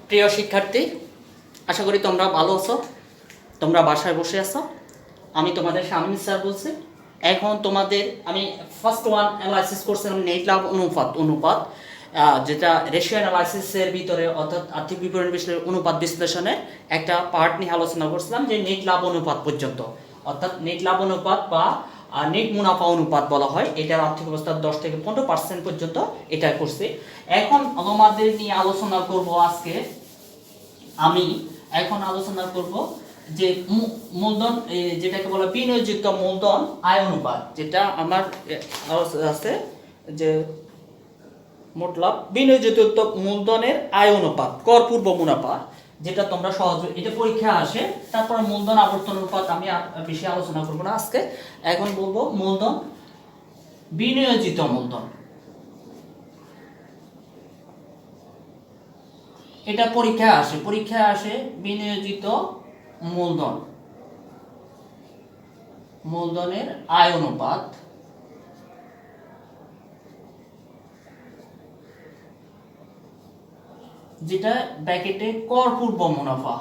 প্রিয় শিক্ষার্থী, আশা করি তোমরা ভালো আছো। তোমরা বাসায় বসে আছো। আমি তোমাদের শামীম স্যার বলছি। এখন তোমাদের আমি ফার্স্ট ওয়ান অ্যানালাইসিস করছিলাম নেট লাভ অনুপাত যেটা রেশিও অ্যানালাইসিসের ভিতরে অর্থাৎ আর্থিক বিবরণ বিশ্লেষণ অনুপাত বিশ্লেষণের একটা পার্ট নিয়ে আলোচনা করছিলাম, যে নেট লাভ অনুপাত পর্যন্ত, অর্থাৎ নেট লাভ অনুপাত বা নেট মুনাফা অনুপাত বলা হয়। এটার আর্থিক অবস্থার 10 থেকে 15% পর্যন্ত এটা করছে। এখন আমাদের নিয়ে আলোচনা করব আজকে। আমি এখন আলোচনা করব যে মূলধন, যেটাকে বলা বিনিয়োজিত মূলধন আয় অনুপাত, যেটা আমার আছে যে মোট লাভ বিনিয়োজিত মূলধনের আয় অনুপাত কর পূর্ব মুনাফা, যেটা তোমরা সহজে এটা পরীক্ষা আসে। তারপর মূলধন আবর্তন অনুপাত আমি বেশি আলোচনা করব না আজকে। এখন বলবো মূলধন বিনিয়োজিত মূলধন। এটা পরীক্ষায় আসে বিনিয়োজিত মূলধনের আয় অনুপাত, যেটা ব্র্যাকেটে কর পূর্ব মুনাফা।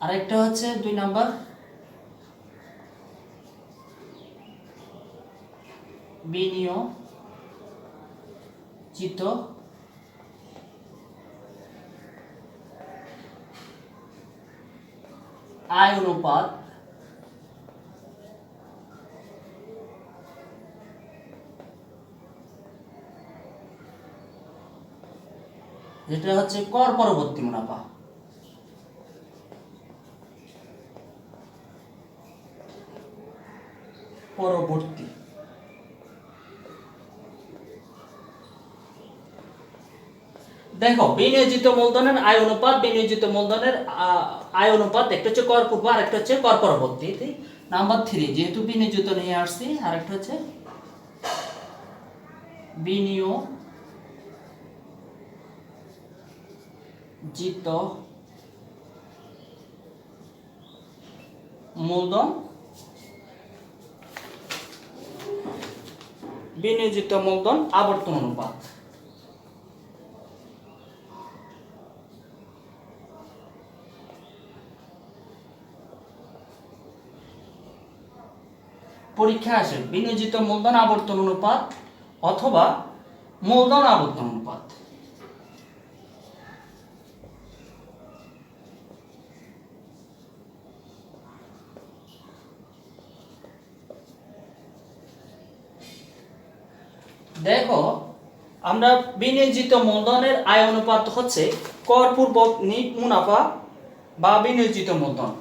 আরেকটা হচ্ছে 2 নাম্বার বিনিয়োজিত আয় অনুপাত, যেটা হচ্ছে কর পরবর্তী মুনাফা। পরবর্তী দেখো, বিনিয়োজিত মূলধনের আয় অনুপাত, বিনিয়োজিত মূলধনের আয় অনুপাত একটা হচ্ছে কর পূর্ব আর একটা হচ্ছে কর পরবর্তী। নাম্বার 3 যেহেতু বিনিয়োজিত নিয়ে আসছি, আর একটা হচ্ছে বিনিয়োজিত মূলধন, বিনিয়োজিত মূলধন আবর্তন অনুপাত। পরীক্ষা আসে বিনিয়োজিত মূলধন আবর্তন অনুপাত অথবা মূলধন আবর্তন অনুপাত। দেখো, আমরা বিনিয়োজিত মূলধনের আয় অনুপাত হচ্ছে কর পূর্ব নিট মুনাফা বা বিনিয়োজিত মূলধন,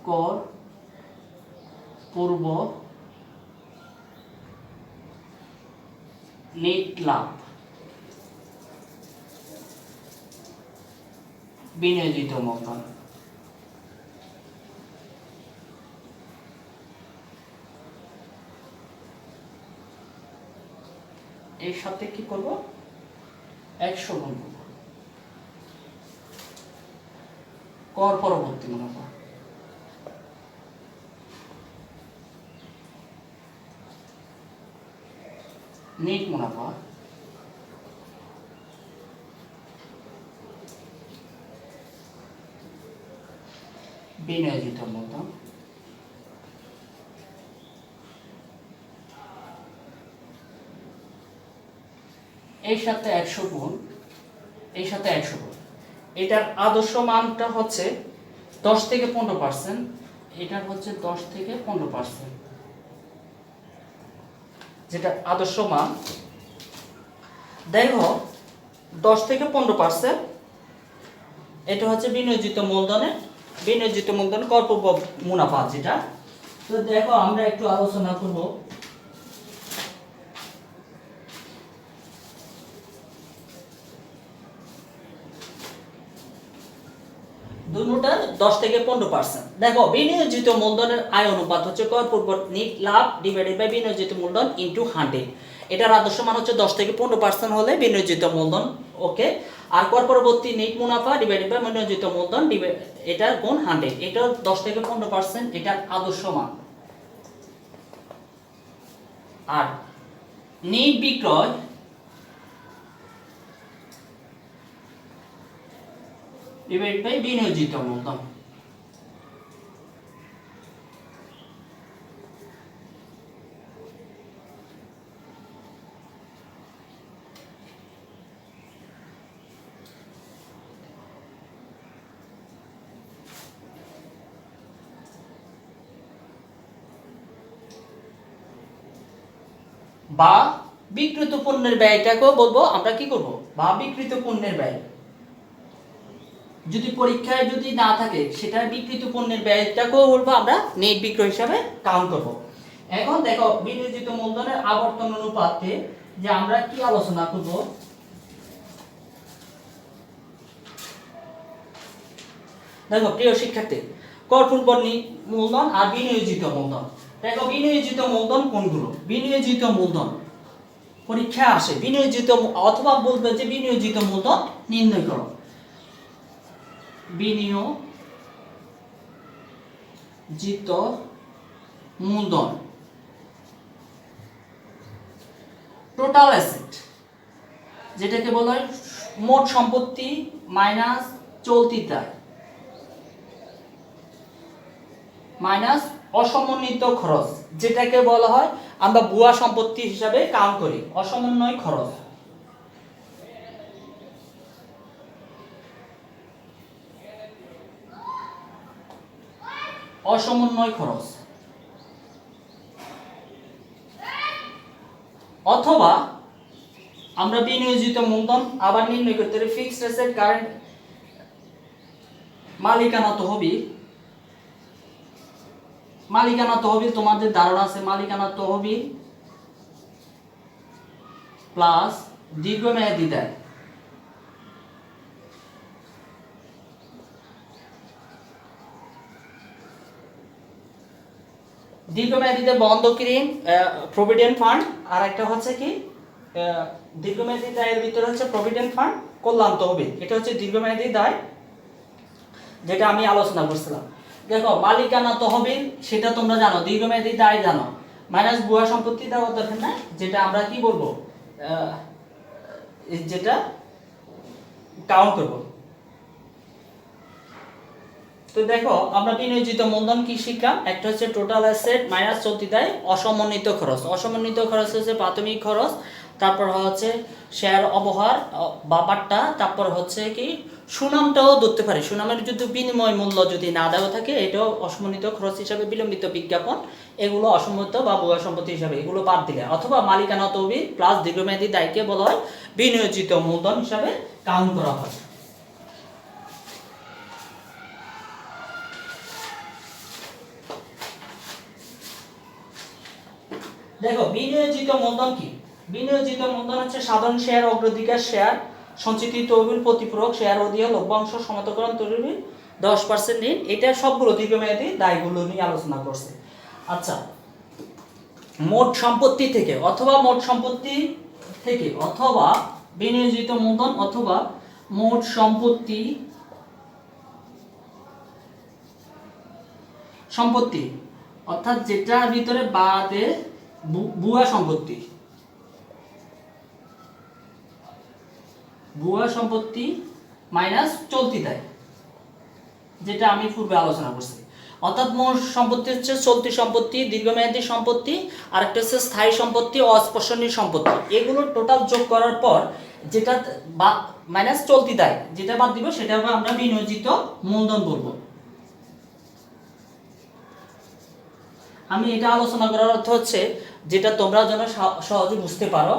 কর পূর্ব নেট লাভ বিনিয়োজিত মূলধন। এর সাথে কি করব, 100 গুণ করব কর পরবর্তী মুনাফা। নেট মুনাফা বিনিয়োজিত মূলধন এর সাথে 100 গুণ, এর সাথে 100 গুণ। এটার আদর্শ মানটা হচ্ছে 10 থেকে 15%, এটার হচ্ছে 10 থেকে 15%, যেটা আদর্শ মান। দেখো, 10 থেকে 15% এটা হচ্ছে বিনিয়োজিত মূলধন কর পূর্ব মুনাফা যেটা। তো দেখো, আমরা একটু আলোচনা করব দুটোটার 10 থেকে 15%। দেখো, বিনিয়োজিত মূলধনের আয় অনুপাত হচ্ছে কর পূর্ব নিট লাভ ডিভাইডেড বাই বিনিয়োজিত মূলধন ইনটু 100। এটার আদর্শ মান হচ্ছে 10 থেকে 15% হলে বিনিয়োজিত মূলধন, ওকে। আর কর পরবর্তী নিট মুনাফা ডিভাইডেড বাই বিনিয়োজিত মূলধন এটা গুণ 100। এটা 10 থেকে 15%, এটা আদর্শ মান। আর নেট বিক্রয় ডিভাইড বাই বিনিয়োজিত মূলধন। বা বিক্রিত পণ্যের ব্যয়টাকেও বলবো আমরা কি করব, বা বিক্রিত পণ্যের ব্যয় যদি পরীক্ষায় যদি না থাকে সেটা বিক্রিত পণ্যের ব্যয়টাকেও বলবো আমরা নেট বিক্রয় হিসাবে কাউন্ট করব। এখন দেখো বিনিয়োজিত মূলধনের আবর্তন অনুপাতে যে আমরা কি আলোচনা করব, দেখো প্রিয় শিক্ষার্থী, করপূর্ব মূলধন আর বিনিয়োজিত মূলধন। দেখো বিনিয়োজিত মূলধন কোনগুলো, বিনিয়োজিত মূলধন পরীক্ষা আসে বিনিয়োজিত অথবা বলবে যে বিনিয়োজিত মূলধন নির্ণয় করো। বিনিয়োজিত মূলধন টোটাল অ্যাসেট, যেটাকে বলা হয় মোট সম্পত্তি মাইনাস চলতি দায় মাইনাস অসমন্বিত খরচ, যেটাকে বলা হয় আমরা ভুয়া সম্পত্তি হিসাবে কাউন্ট করি, অসমন্বয় খরচ। অসমন্বয় খরচ অথবা আমরা বিনিয়োজিত মূলধন আবার নির্ণয় করতে পারি ফিক্সড অ্যাসেট কারেন্ট মালিকানা তহবিল। মালিকানা তহবিল তোমাদের ধারণা আছে, মালিকানা তহবিল প্লাস দীর্ঘমেয়াদী দায়। দীর্ঘমেয়াদীতে বন্ধক ঋণ প্রভিডেন্ট ফান্ড, আর একটা হচ্ছে কি দীর্ঘমেয়াদী দায়ের ভিতরে হচ্ছে প্রভিডেন্ট ফান্ড কল্যাণ তহবিল। এটা হচ্ছে দীর্ঘমেয়াদী দায় যেটা আমি আলোচনা করছিলাম। দেখো মালিকানা তহবিল সেটা তোমরা জানো, দীর্ঘমেয়াদী দায় জানো, মাইনাস ভুয়া সম্পত্তি দেওয়ার দরকার নাই, যেটা আমরা কি বলবো যেটা কাউন্ট করব। তো দেখো আমরা বিনিয়োজিত মূলধন কি শিখলাম, একটা হচ্ছে টোটাল অ্যাসেট মাইনাস চলতি দায় অসমন্বিত খরচ। অসমন্বিত খরচ হচ্ছে প্রাথমিক খরচ, তারপর হচ্ছে শেয়ার অবহার বা পাট্টা, তারপর হচ্ছে কি সুনামটাও ধরতে পারি, সুনামের যদি বিনিময় মূল্য যদি না দেওয়া থাকে এটাও অসমন্বিত খরচ হিসাবে, বিলম্বিত বিজ্ঞাপন এগুলো অসমন্বিত বা ভুয়া সম্পত্তি হিসাবে এগুলো বাদ দিলে, অথবা মালিকানা তহবিল প্লাস দীর্ঘমেয়াদী দায়কে বলা হয় বিনিয়োজিত মূলধন হিসাবে কাউন্ট করা হয়। দেখো বিনিয়োজিত মূলধন কি, বিনিয়োজিত মূলধন হচ্ছে সাধারণ শেয়ার, অগ্রাধিকার শেয়ার, সঞ্চিত তহবিল, প্রতিপূরক শেয়ার, অধিয়া লভ্যাংশ, সমান্তরাল তহবিল, 10% ঋণ। এটা সবগুলো দীর্ঘমেয়াদী দায়গুলো নিয়ে আলোচনা করছে। আচ্ছা, মোট সম্পত্তি থেকে অথবা মোট সম্পত্তি থেকে অথবা বিনিয়োজিত মূলধন অথবা মোট সম্পত্তি অর্থাৎ যেটার ভিতরে বাদে ভুয়া সম্পত্তি, ভুয়া সম্পত্তি মাইনাস চলতি দায়, যেটা আমি পূর্বে আলোচনা করছি। অর্থাৎ মোট সম্পত্তি হচ্ছে চলতি সম্পত্তি, দীর্ঘমেয়াদী সম্পত্তি, আর একটা হচ্ছে স্থায়ী সম্পত্তি, অস্পর্শনীয় সম্পত্তি। এগুলো টোটাল যোগ করার পর যেটা মাইনাস চলতি দায় যেটা বাদ দিব সেটা আমরা বিনিয়োজিত মূলধন বলবো। আমি এটা আলোচনা করার অর্থ হচ্ছে যেটা তোমরা যেন সহজে বুঝতে পারো,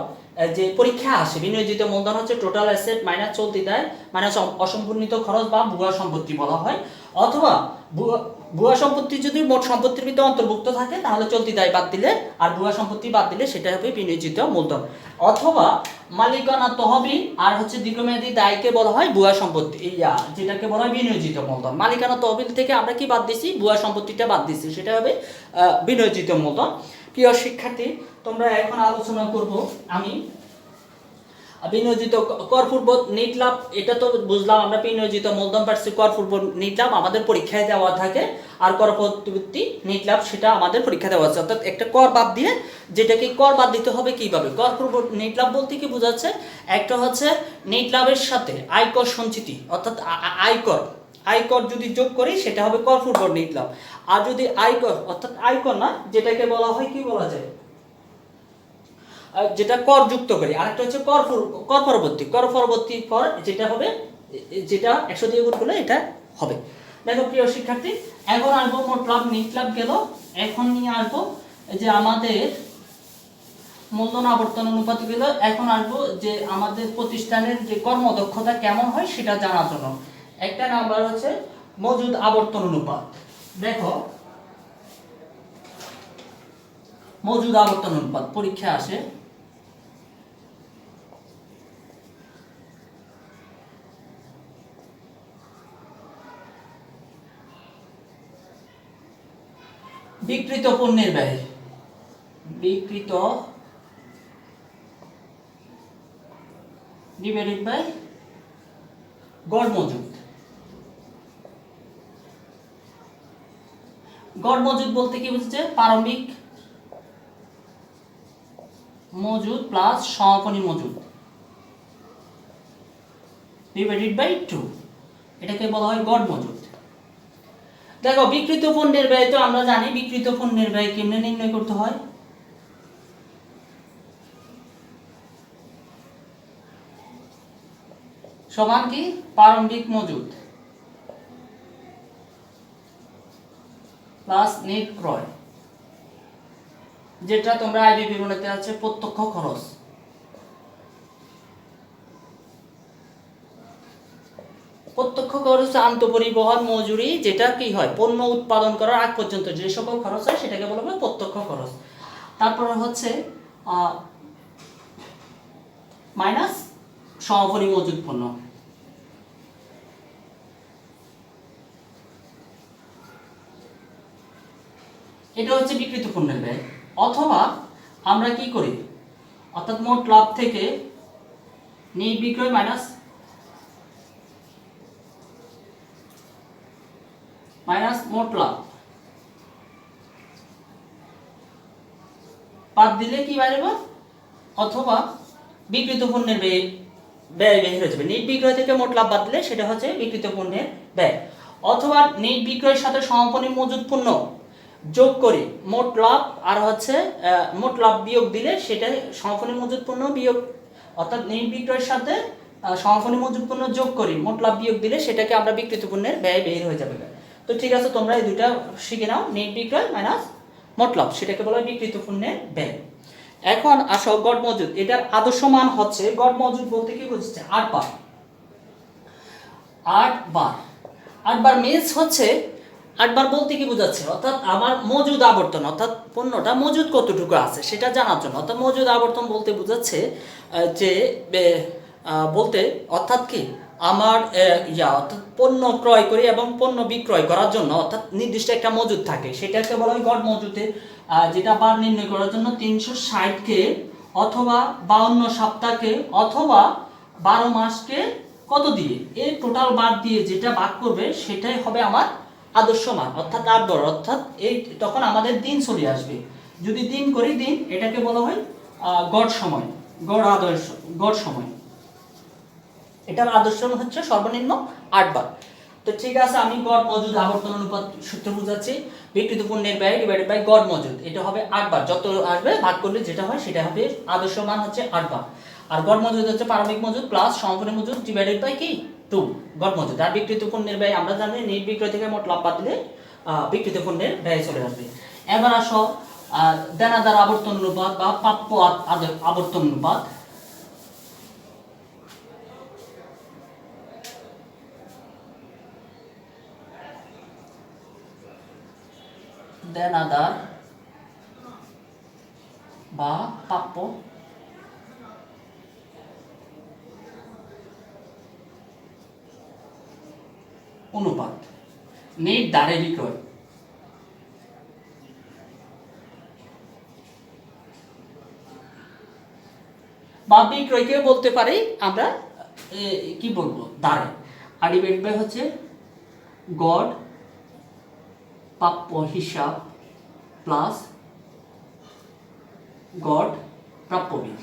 যে পরীক্ষা আসে বিনিয়োজিত মূলধন হচ্ছে টোটাল অ্যাসেট মাইনাস চলতি দায় মাইনাস অসম্পূর্ণিত খরচ বা ভুয়া সম্পত্তি বলা হয়। অথবা ভুয়া সম্পত্তি যদি মোট সম্পত্তির ভিতরে অন্তর্ভুক্ত থাকে তাহলে চলতি দায় বাদ দিলে, আর ভুয়া সম্পত্তি বাদ দিলে সেটা হবে বিনিয়োজিত মূলধন। অথবা মালিকানা তহবিল আর হচ্ছে দীর্ঘমেয়াদী দায়কে বলা হয় ভুয়া সম্পত্তি, যেটাকে বলা হয় বিনিয়োজিত মূলধন। মালিকানা তহবিল থেকে আমরা কি বাদ দিছি, ভুয়া সম্পত্তিটা বাদ দিছি, সেটা হবে বিনিয়োজিত মূলধন। প্রিয় শিক্ষার্থী, তোমরা এখন আলোচনা করব আমি বিনিয়োজিত কর পূর্ব নেট লাভ, এটা তো বুঝলাম আমরা। বিনিয়োজিত মূলধন পাচ্ছি কর পূর্ব নেট লাভ আমাদের পরীক্ষায় দেওয়া থাকে, আর কর পরবর্তী নেট লাভ সেটা আমাদের পরীক্ষা দেওয়া আছে। অর্থাৎ একটা কর বাদ দিয়ে, যেটাকে কর বাদ দিতে হবে কিভাবে। কর পূর্ব নেট লাভ বলতে কি বোঝাচ্ছে, একটা হচ্ছে নেট লাভের সাথে আয়কর সঞ্চিতি, অর্থাৎ আয়কর যদি যোগ করি সেটা হবে কর পূর্ব নেট লাভ। আর যদি আয়কর, অর্থাৎ আয়কর না, যেটাকে বলা হয় কি বলা যায়, যেটা কর যুক্ত করি। আরেকটা হচ্ছে কর পরবর্তী কর, যেটা হবে, যেটা 100 দিয়ে গুণ করলে এটা হবে। দেখো প্রিয় শিক্ষার্থী, এখন আসবো মোট লাভ নেট লাভ গেল। এখন নিয়ে আসবো যে আমাদের মূলধন আবর্তন অনুপাত গেল। এখন আসবো যে আমাদের প্রতিষ্ঠানের যে কর্মদক্ষতা কেমন হয় সেটা জানার জন্য একটা নাম্বার হচ্ছে মজুদ আবর্তন অনুপাত। দেখো মজুদ আবর্তন অনুপাত পরীক্ষা আসে। বিক্রিত পণ্যের ব্যয়, বিক্রিত ডিভাইডেড বাই গড় মজুদ। গড় মজুদ বলতে কি বুঝছে, প্রারম্ভিক মজুদ প্লাস সমাপনী মজুদ ডিভাইডেড বাই 2, এটাকে বলা হয় গড় মজুদ। দেখো বিক্রিত পণ্যের ব্যয় তো আমরা জানি, বিক্রিত পণ্যের ব্যয় কেমনে নির্ণয় করতে হয়। সমান কি প্রারম্ভিক মজুদ প্লাস নেট ক্রয়, যেটা তোমরা আইবি বিবরণীতে আছে প্রত্যক্ষ খরচ। প্রত্যক্ষ খরচ আন্তঃপরিবহন মজুরি, যেটা কি হয় পণ্য উৎপাদন করার আগ পর্যন্ত যে সকল খরচ হয় সেটাকে বলা হয় প্রত্যক্ষ খরচ। তারপরে হচ্ছে মাইনাস সমাপনী মজুদ পণ্য। এটা হচ্ছে বিক্রিত পণ্যের ব্যয়। অথবা আমরা কি করি, অর্থাৎ মোট লাভ থেকে নেট বিক্রয় মাইনাস মোট লাভ বাদ দিলে কি বাইরে, অথবা বিক্রিত পণ্যের ব্যয় বের হয়ে যাবে। নেট বিক্রয় থেকে মোট লাভ বাদ দিলে সেটা হচ্ছে বিক্রিত পণ্যের ব্যয়। অথবা নেট বিক্রয়ের সাথে সমাপনী মজুদ পণ্য যোগ করি মোট লাভ, আর হচ্ছে মোট লাভ বিয়োগ দিলে সেটা সমাপনী মজুদ পণ্য বিয়োগ, অর্থাৎ নেট বিক্রয়ের সাথে সমাপনী মজুদ পণ্য যোগ করি মোট লাভ বিয়োগ দিলে সেটাকে আমরা বিক্রিত পণ্যের ব্যয় বের হয়ে যাবে। তো ঠিক আছে, তোমরা এই দুইটা শিখে নাও, নেট বিক্রয় মাইনাস মোট লাভ, সেটাকে বলা হয় বিক্রিত পণ্যের ব্যয়। এখন আসো গড় মজুদ, এটার আদর্শ মান হচ্ছে, গড় মজুদ বলতে কি বুঝছে 8 বার। 8 বার মিন্স হচ্ছে 8 বার বলতে কি বোঝাচ্ছে, অর্থাৎ আমার মজুদ আবর্তন, অর্থাৎ পণ্যটা মজুদ কতটুকু আছে সেটা জানার জন্য। অর্থাৎ মজুদ আবর্তন বলতে বোঝাচ্ছে যে বলতে অর্থাৎ কি আমার অর্থাৎ পণ্য ক্রয় করি এবং পণ্য বিক্রয় করার জন্য অর্থাৎ নির্দিষ্ট একটা মজুদ থাকে, সেটাকে বলা হয় গড় মজুদের। যেটা বার নির্ণয় করার জন্য 360কে অথবা 52 সপ্তাহকে অথবা 12 মাসকে কত দিয়ে এই টোটাল বার দিয়ে যেটা ভাগ করবে সেটাই হবে আমার আদর্শ মান, অর্থাৎ 8 বার। অর্থাৎ এই তখন আমাদের দিন চলে আসবে, যদি দিন করি দিন, এটাকে বলা হয় গড় সময়, গড় সময়। এটার আদর্শ হচ্ছে সর্বনিম্ন 8 বার। তো ঠিক আছে, আমি গড় মজুদ আবর্তন অনুপাত সূত্র বুঝাচ্ছি, বিক্রিত পণ্যের ব্যয় ডিভাইডেড বাই গড় মজুদ, এটা হবে 8 বার। যত আসবে ভাগ করলে যেটা হয় সেটা হবে আদর্শ মান হচ্ছে 8 বার। আর গড় মজুদ হচ্ছে প্রারম্ভিক মজুদ প্লাস সমাপনী মজুদ ডিভাইডেড বাই কি 2 গড় মজুদ। আর বিক্রিত পণ্যের ব্যয় আমরা জানি নেট বিক্রয় থেকে মোট লাভ বাদ দিলে বিক্রিত পণ্যের ব্যয় চলে আসবে। এবার আসো দেনাদার আবর্তন অনুপাত বা প্রাপ্য আবর্তন অনুপাত। দেনাদার বা প্রাপ্য অনুপাত নেট দ্বারে বিক্রয়। বা বিক্রয়কে বলতে পারি আমরা কি বলবো দাঁড়ে। আর ডিভাইড বাই হচ্ছে গড় প্রাপ্য হিসাব প্লাস গড় প্রাপ্য বিল।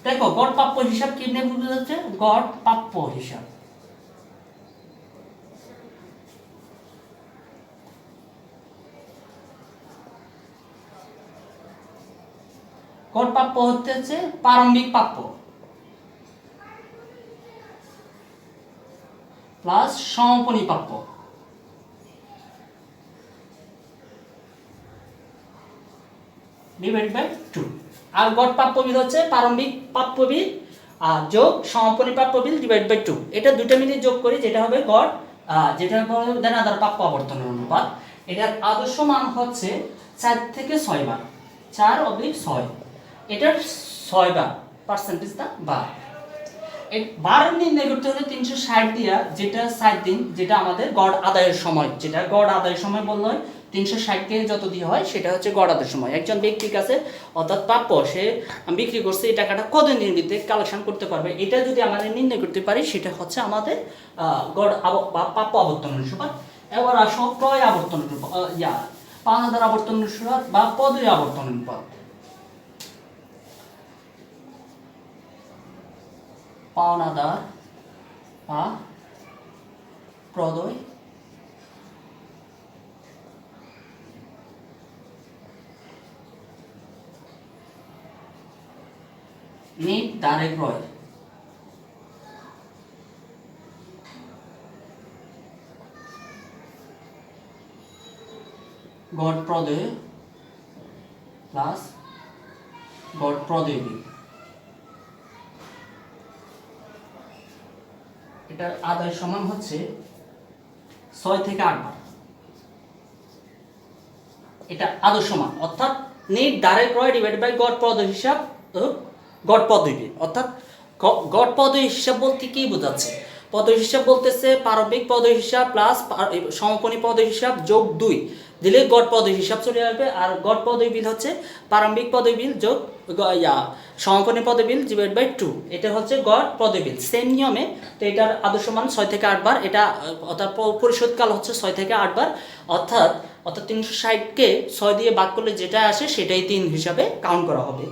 দেখো গড় প্রাপ্য হিসাব কি নিয়ে বোঝা যাচ্ছে, গড় প্রাপ্য হিসাব গড় প্রাপ্য হচ্ছে প্রারম্ভিক প্রাপ্য প্লাস সমাপনী প্রাপ্য ডিভাইড বাই 2। আর গড় প্রাপ্য বিল হচ্ছে প্রারম্ভিক প্রাপ্য বিল আর যোগ সমাপনী প্রাপ্য বিল ডিভাইড বাই 2। এটা দুটো মিলে যোগ করি যেটা হবে গড়, যেটা হবে দেনাদার প্রাপ্য আবর্তনের অনুপাত। এটার আদর্শ মান হচ্ছে 4 থেকে 6 বার, 4/6। এটার 6 বার পার্সেন্টেজ দা বার। এই বার নির্ণয় করতে হলে 360 দিয়া, যেটা 7 দিন, যেটা আমাদের গড় আদায়ের সময়, যেটা গড় আদায়ের সময় বললো হয় 360 কে যত দিয়ে হয় সেটা হচ্ছে গড় আদায়ের সময়। একজন ব্যক্তির কাছে অর্থাৎ প্রাপ্য, সে বিক্রি করছে, এই টাকাটা কতদিনের ভিতরে কালেকশন করতে পারবে, এটা যদি আমাদের নির্ণয় করতে পারি সেটা হচ্ছে আমাদের গড় বা প্রাপ্য আবর্তন অনুপাত। এবার আসো ক্রয় আবর্তন অনুপাত, পাওনাদার আবর্তন অনুপাত বা পদই আবর্তন অনুপাত। পাওনাদার বা প্রদয় নিট দ্বারে ক্রয়, গড় প্রদয় প্লাস গড় প্রদয় বিল। এটার আদায় সমান হচ্ছে 6 থেকে 8 বার। এটা আদর্শ মান, অর্থাৎ নেট দ্বারে ক্রয় ডিভাইড বাই গড় প্রদয় হিসাব, গড় পদই বিল। অর্থাৎ গড় পদই হিসাব বলতে কি বোঝাচ্ছে, পদই হিসাব বলতেছে প্রারম্ভিক পদই হিসাব প্লাস সমাপনী পদই হিসাব যোগ 2 দিলে গড় পদই হিসাব চলে আসবে। আর গড় পদই বিল হচ্ছে প্রারম্ভিক পদই বিল যোগ সমাপনী পদই বিল ডিভাইড বাই 2। এটা হচ্ছে গড় পদই বিল, সেম নিয়মে। তো এটার আদর্শ মান 6 থেকে 8 বার। এটা অর্থাৎ পরিশোধকাল হচ্ছে 6 থেকে 8 বার। অর্থাৎ 360কে 6 দিয়ে ভাগ করলে যেটা আসে সেটাই 3 হিসাবে কাউন্ট করা হবে।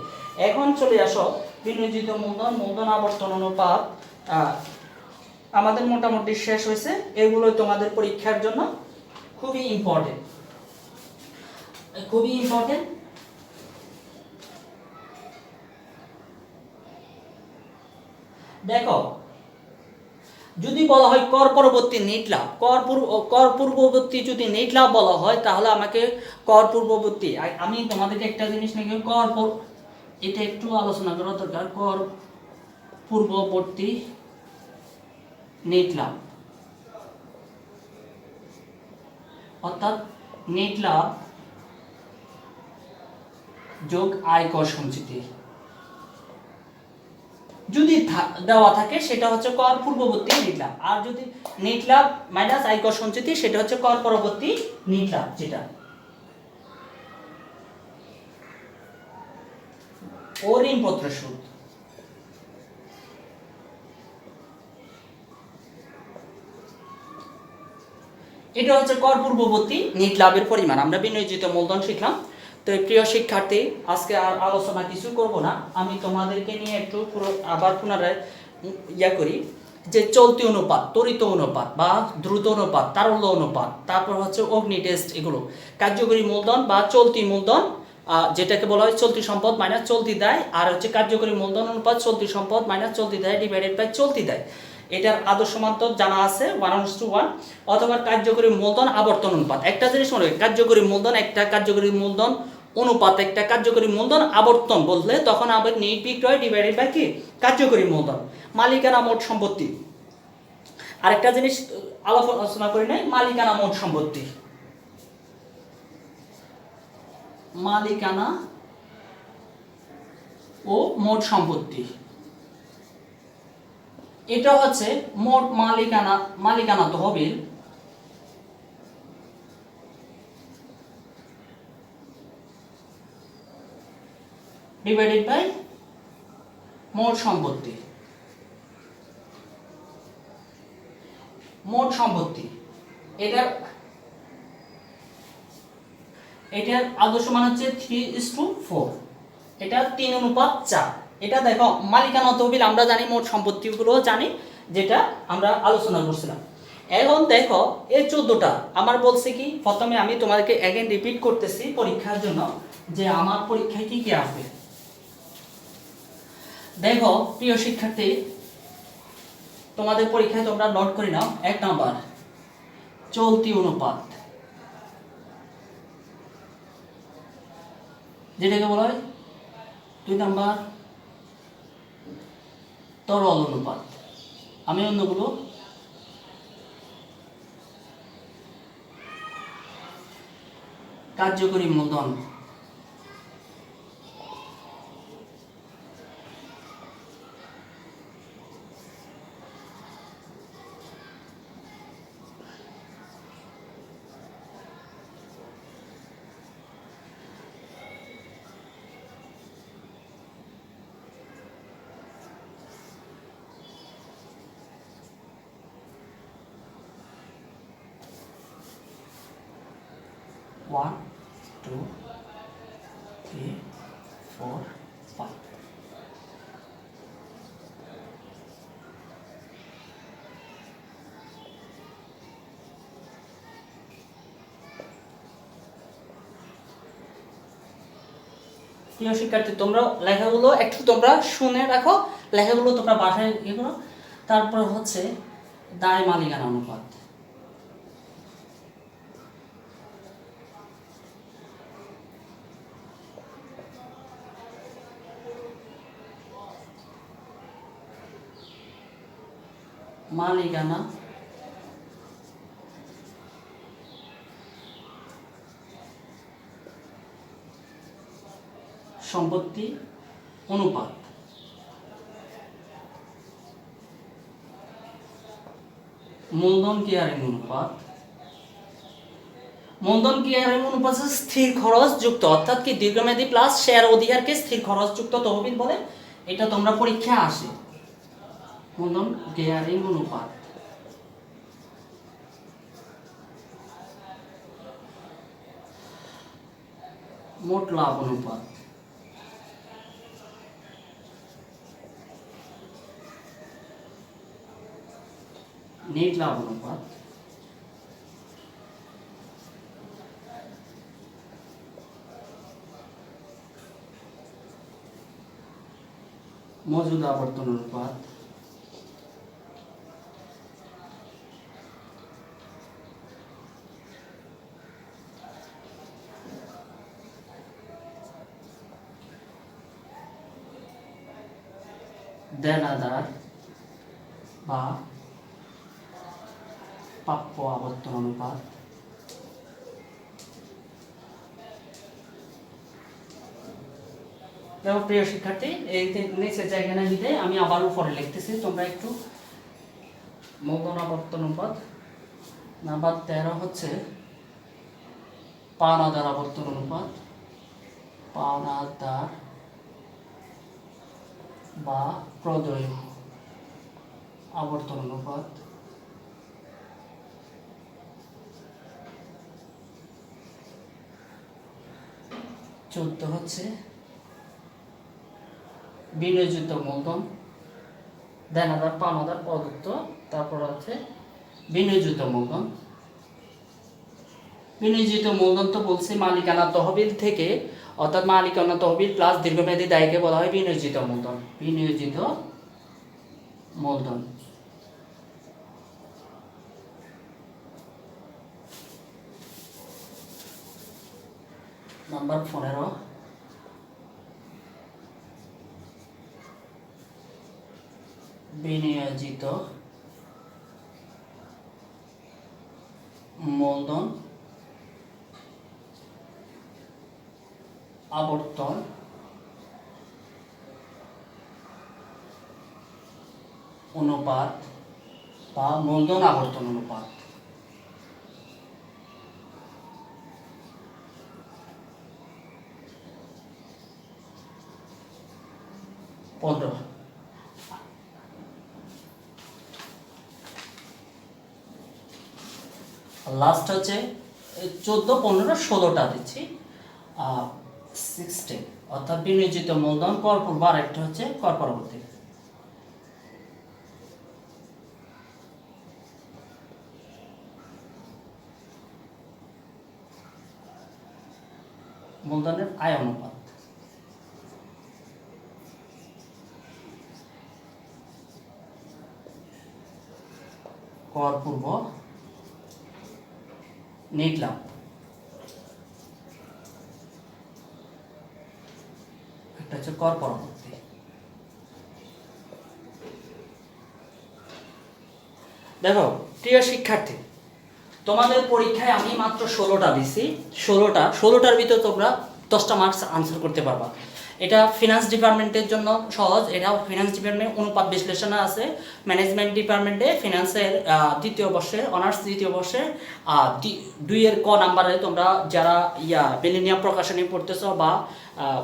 এখন চলে আসো বিনিয়োজিত মূলধন, মূলধন আবর্তন অনুপাত। আমাদের মোটামুটি শেষ হয়েছে। এগুলো তোমাদের পরীক্ষার জন্য খুবই ইম্পর্টেন্ট, খুবই ইম্পর্টেন্ট। দেখো যদি বলা হয় কর পরবর্তী নেট লাভ, কর পূর্ববর্তী যদি নেট লাভ বলা হয় তাহলে আমাকে কর পূর্ববর্তী, আমি তোমাদেরকে একটা জিনিস নাকি এটা একটু আলোচনা করা দরকার। কর পূর্ববর্তী নেট লাভ অর্থাৎ নেট লাভ যোগ আয়কর সঞ্চিতি যদি দেওয়া থাকে সেটা হচ্ছে কর পূর্ববর্তী নেট লাভ। আর যদি নেট লাভ মাইনাস আয়কর সঞ্চিতি সেটা হচ্ছে কর পরবর্তী নেট লাভ, যেটা ও ঋণপত্র সুদ। এটা হচ্ছে কর পূর্ববর্তী নেট লাভের পরিমাণ। আমরা বিনিয়োজিত মূলধন শিখলাম। তো প্রিয় শিক্ষার্থী, আজকে আর আলোচনা কিছু করব না। আমি তোমাদেরকে নিয়ে একটু আবার পুনরায় করি যে চলতি অনুপাত, ত্বরিত অনুপাত বা দ্রুত অনুপাত, তারল্য অনুপাত, তারপর হচ্ছে অগ্নি টেস্ট, এগুলো কার্যকরী মূলধন বা চলতি মূলধন, যেটাকে বলা হয় চলতি সম্পদ মাইনাস চলতি দায়। আর হচ্ছে কার্যকরী মূলধন অনুপাত চলতি সম্পদ মাইনাস চলতি দায় ডিভাইডেড বাই চলতি দায়। এটার আদর্শ মান তো জানা আছে 1:1, অথবা কার্যকরী মূলধন আবর্তন অনুপাত। একটা জিনিস মনে রাখবে, কার্যকরী মূলধন একটা কার্যকরী মূলধন অনুপাত একটা কার্যকরী মূলধন আবর্তন বললে তখন আবার নেট বিক্রয় ডিভাইডেড বাই কি কার্যকরী মূলধন। মালিকানা মোট সম্পত্তি, আরেকটা জিনিস আলোচনা করি নাই, মালিকানা মোট সম্পত্তি, মালিকানা ও মোট সম্পত্তি। এটা হচ্ছে মোট মালিকানা তহবিল ডিভাইডেড বাই মোট সম্পত্তি। মোট সম্পত্তি এটার আদর্শ মান হচ্ছে 3:4, এটা 3:4। এটা দেখো মালিকানা তহবিল আমরা জানি, মোট সম্পত্তিগুলো জানি, যেটা আমরা আলোচনা করছিলাম। এখন দেখো এই 14টা আমার বলছে কি, প্রথমে আমি তোমাদেরকে এগেন রিপিট করতেছি পরীক্ষার জন্য যে আমার পরীক্ষায় কি কি আসবে। দেখো প্রিয় শিক্ষার্থী, তোমাদের পরীক্ষায় তোমরা নোট করে নাও। 1 নাম্বার চলতি অনুপাত, যেটাকে বলা হয়। 2 নাম্বার তরল অনুপাত। আমি অন্যগুলো কার্যকরী মূলধন। One, 2, 3, 4, 5। প্রিয় শিক্ষার্থী, তোমরা লেখাগুলো একটু তোমরা শুনে রাখো, লেখাগুলো তোমরা বাসায় ইয়ে করো। তারপর হচ্ছে দায় মালিকানা অনুপাত। মালিকানা সম্পত্তি অনুপাত। মূলধন কেয়ারিং অনুপাত। মূলধন কেয়ারিং অনুপাত স্থির খরচ যুক্ত, অর্থাৎ কি দীর্ঘমেয়াদী প্লাস শেয়ার অধিকারকে স্থির খরচ যুক্ত তহবিল বলে। এটা তোমরা পরীক্ষায় আসে। মূলধন কেয়ারিং অনুপাত। মোট লাভ অনুপাত। নেট লাভ অনুপাত। মজুদ আবর্তন অনুপাত। দেনাদার বা প্রাপ্য আবর্তন অনুপাত। দেখো প্রিয় শিক্ষার্থী, এই নিচের জায়গায় নিতে আমি আবার উপরে লিখতেছি, তোমরা একটু মূলধন আবর্তন অনুপাত। নাম্বার 13 হচ্ছে পাওনাদার আবর্তন অনুপাত। পাওনাদার বা প্রদেয় আবর্তন অনুপাত। 14 হচ্ছে বিনিয়োজিত মূলধন। দেনাদার পাওনাদার প্রদত্ত, তারপর হচ্ছে বিনিয়োজিত মূলধন। বিনিয়োজিত মূলধন তো বলছি মালিকানা তহবিল থেকে, অর্থাৎ মালিকানা তহবিল প্লাস দীর্ঘমেয়াদী দায়কে বলা হয় বিনিয়োজিত মূলধন। বিনিয়োজিত মূলধন। নাম্বার 15 বিনিয়োজিত মূলধন আবর্তন অনুপাত বা মূলধন আবর্তন অনুপাত। 15, লাস্ট হচ্ছে 14, 15, 16টা দিচ্ছি 16, অর্থাৎ বিনিয়োজিত মূলধন কর পূর্ব, আর একটা হচ্ছে কর পরবর্তী। মূলধনের আয় অনুপাত, কর পূর্ব নেট লাভ, একটা হচ্ছে কর পরবর্তী। দেখো প্রিয় শিক্ষার্থী, তোমাদের পরীক্ষায় আমি মাত্র 16টা দিছি, 16টার ভিতরে তোমরা 10টা মার্কস আনসার করতে পারবা। এটা ফিনান্স ডিপার্টমেন্টের জন্য সহজ, এটা ফিনান্স ডিপার্টমেন্ট অনুপাত বিশ্লেষণে আছে। ম্যানেজমেন্ট ডিপার্টমেন্টে ফিনান্সের দ্বিতীয় বর্ষের অনার্স দ্বিতীয় বর্ষের 2 ক নাম্বারে তোমরা যারা মিলেনিয়াম প্রকাশনী পড়তেছো বা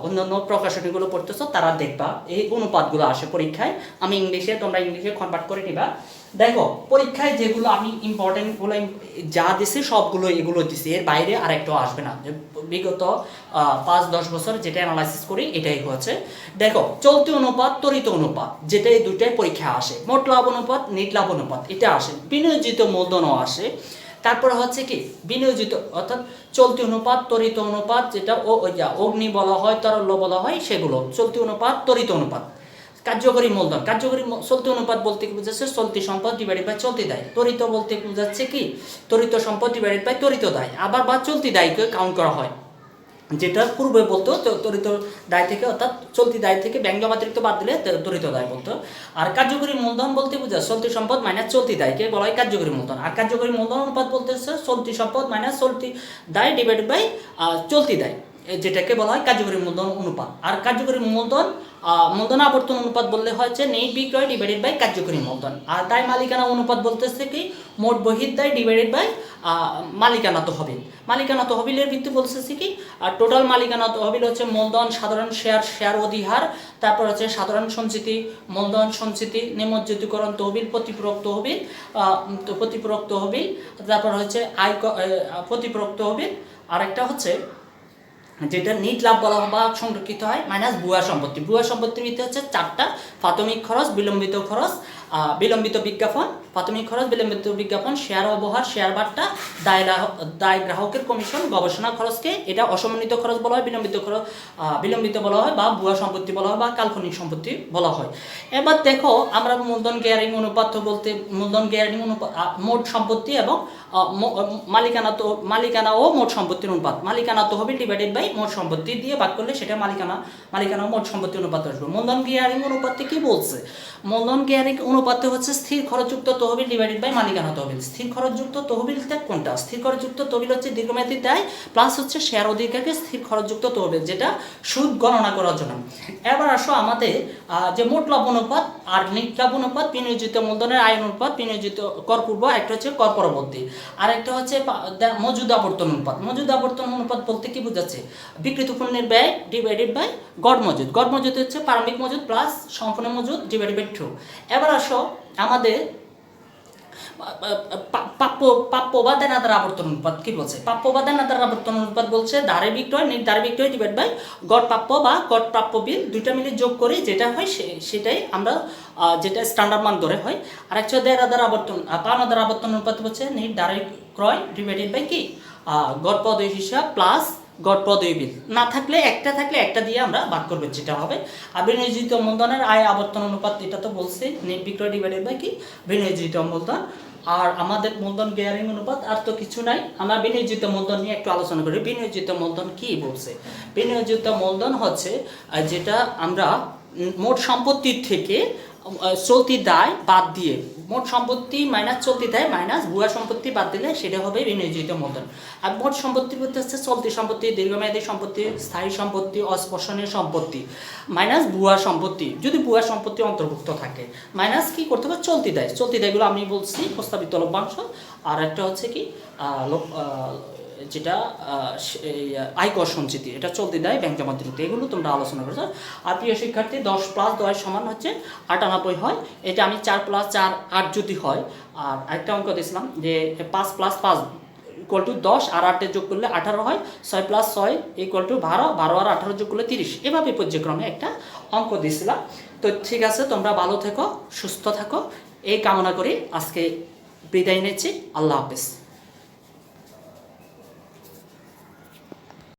অন্যান্য প্রকাশনীগুলো পড়তেছো তারা দেখবা এই অনুপাতগুলো আসে পরীক্ষায়। আমি ইংলিশে, তোমরা ইংলিশে কনভার্ট করে নিবা। দেখো পরীক্ষায় যেগুলো আমি ইম্পর্টেন্টগুলো যা দিছি সবগুলো এগুলো দিছি, এর বাইরে আর একটাও আসবে না। বিগত 5-10 বছর যেটা অ্যানালাইসিস করি এটাই হচ্ছে। দেখো চলতি অনুপাত, ত্বরিত অনুপাত, যেটা এই দুইটাই পরীক্ষা আসে। মোট লাভ অনুপাত, নেট লাভ অনুপাত এটা আসে। বিনিয়োজিত মূলধনও আসে। তারপরে হচ্ছে কি বিনিয়োজিত অর্থাৎ চলতি অনুপাত, ত্বরিত অনুপাত, যেটা অগ্নি বলা হয়, তরল বলা হয়, সেগুলো চলতি অনুপাত, ত্বরিত অনুপাত। কার্যকরী মূলধন, চলতি অনুপাত বলতে কি বোঝাচ্ছে? চলতি সম্পদ ডিভাইডেড বাই চলতি দায়। ত্বরিত বলতে বোঝাচ্ছে কি? ত্বরিত সম্পদ ডিভাইডেড বাই ত্বরিত দায়। আবার বা চলতি দায়কে কাউন্ট করা হয়, যেটা পূর্বে বলতো ত্বরিত দায় থেকে, অর্থাৎ চলতি দায় থেকে ব্যাংক জমাতিরিক্ত বাদ দিলে ত্বরিত দায় বলতো। আর কার্যকরী মূলধন বলতে বোঝায় চলতি সম্পদ মাইনাস চলতি দায়কে বলা হয় কার্যকরী মূলধন। আর কার্যকরী মূলধন অনুপাত বলতে হচ্ছে চলতি সম্পদ মাইনাস চলতি দায় ডিভাইডেড বাই চলতি দায়, যেটাকে বলা হয় কার্যকরী মূলধন অনুপাত। আর কার্যকরী মূলধন আবর্তন অনুপাত বললে হচ্ছে নেট বিক্রয় ডিভাইডেড বাই কার্যকরী মূলধন। আর দায় মালিকানা অনুপাত বলতেছে কি? মোট বহির দায় ডিভাইডেড বাই মালিকানা তহবিল। মালিকানা তহবিলের ভিত্তি বলতেছে কি? আর টোটাল মালিকানা তহবিল হচ্ছে মূলধন, সাধারণ শেয়ার অধিহার, তারপর হচ্ছে সাধারণ সঞ্চিতি, মূলধন সঞ্চিতি, নিমজ্জিতকরণ তহবিল, প্রতিপূরক তহবিল, তারপর হচ্ছে প্রতিপূরক তহবিল। আরেকটা হচ্ছে যেটা নিট লাভ বলা বা সংরক্ষিত হয় মাইনাস ভুয়া সম্পত্তি। ভুয়া সম্পত্তির ভিতরে হচ্ছে 4টা: প্রাথমিক খরচ, বিলম্বিত খরচ, বিলম্বিত বিজ্ঞাপন, প্রাথমিক খরচ, বিলম্বিত বিজ্ঞাপন, শেয়ার অবহার, শেয়ার বাট্টা, দায় গ্রাহকের কমিশন, গবেষণা খরচকে এটা অসমন্বিত খরচ বলা হয়, বিলম্বিত বলা হয়, বা ভুয়া সম্পত্তি বলা হয়, বা কাল্পনিক সম্পত্তি বলা হয়। এবার দেখো আমরা মূলধন গেয়ারিং অনুপাত বলতে মূলধন গেয়ারিং অনুপাত মোট সম্পত্তি এবং মালিকানা ও মোট সম্পত্তির অনুপাত। মালিকানা তহবিল ডিভাইডেড বাই মোট সম্পত্তি দিয়ে ভাগ করলে সেটা মালিকানা ও মোট সম্পত্তি অনুপাত আসবে। মূলধন গেয়ারিং অনুপাতে কি বলছে? মূলধন গেয়ারিং অনুপাতে হচ্ছে স্থির খরচযুক্ত তহবিল ডিভাইডেড বাই মালিকানা তহবিল। স্থির খরচযুক্ত তহবিলটা কোনটা? স্থির খরচযুক্ত তহবিল হচ্ছে দীর্ঘমেয়াদী দায় প্লাস হচ্ছে শেয়ার অধিকারকে স্থির খরচযুক্ত তহবিল, যেটা সুদ গণনা করার জন্য। এবার আসো আমাদের যে মোট লাভ অনুপাত আর নেট লাভ অনুপাত, বিনিয়োজিত মূলধনের আয় অনুপাত, বিনিয়োজিত কর পূর্ব, একটা হচ্ছে কর পরবর্তী, আর একটা হচ্ছে মজুদ আবর্তন অনুপাত। মজুদ আবর্তন অনুপাত বলতে কি বোঝাচ্ছে? বিক্রিত পণ্যের ব্যয় ডিভাইডেড বাই গড় মজুদ। গড় মজুদ হচ্ছে প্রারম্ভিক মজুদ প্লাস সম্পূর্ণ মজুদ ডিভাইডেড বাই ট্রু। এবার আসো আমাদের প্রাপ্য বা দেনাদার আবর্তন অনুপাত কি বলছে? প্রাপ্য বা দেনাদার আবর্তন অনুপাত বলছে দারে বিক্রয়, নেট দারে বিক্রয় ডিভাইড বাই গড় প্রাপ্য বা গড় প্রাপ্য বিল, দুইটা মিলে যোগ করে যেটা হয় সেটাই আমরা যেটা স্ট্যান্ডার্ড মান ধরে হয়। আর একটা দেনাদার আবর্তন পাওনাদার আবর্তন অনুপাত হচ্ছে নেট দারে ক্রয় ডিভাইডেড বাই কি গড় পদয় হিসাব প্লাস গড় পদয় বিল। না থাকলে একটা দিয়ে আমরা ভাগ করবো, যেটা হবে। আর বিনিয়োজিত মূলধনের আয় আবর্তন অনুপাত, এটা তো বলছে নেট বিক্রয় ডিভাইডেড বাই কি বিনিয়োজিত মূলধন। আর আমাদের মূলধন গেয়ারিং অনুপাত আর তো কিছু নাই। আমরা বিনিয়োজিত মূলধন নিয়ে একটু আলোচনা করি। বিনিয়োজিত মূলধন কি বলছে? বিনিয়োজিত মূলধন হচ্ছে যেটা আমরা মোট সম্পত্তির থেকে চলতি দায় বাদ দিয়ে, মোট সম্পত্তি মাইনাস চলতি দায় মাইনাস ভুয়া সম্পত্তি বাদ দিলে সেটা হবে বিনিয়োজিত মূলধন। আর মোট সম্পত্তি বলতে হচ্ছে চলতি সম্পত্তি, দীর্ঘমেয়াদী সম্পত্তি, স্থায়ী সম্পত্তি, অস্পর্শনীয় সম্পত্তি মাইনাস ভুয়া সম্পত্তি, যদি ভুয়া সম্পত্তি অন্তর্ভুক্ত থাকে, মাইনাস কি করতে হবে? চলতি দায়গুলো আমি বলছি প্রস্তাবিত লভ্যাংশ। আর একটা হচ্ছে কি যেটা আয়কর সঞ্চিতি, এটা চলতি দেয় ব্যাংক জমা দিতে, এগুলো তোমরা আলোচনা করেছো। আর প্রিয় শিক্ষার্থী 10 + 10 সমান হচ্ছে 98 হয়। এটা আমি 4 + 4 8 যদি হয়। আর একটা অঙ্ক দিয়েছিলাম যে 5 + 5 = 10 আর 8 যোগ করলে 18 হয়, 6 + 6 = 12, 12 আর 18 যোগ করলে 30। এভাবে পর্যায়ক্রমে একটা অঙ্ক দিয়েছিলাম। তো ঠিক আছে, তোমরা ভালো থেকো, সুস্থ থাকো, এই কামনা করি আজকে বিদায় নিচ্ছি। আল্লাহ হাফেজ।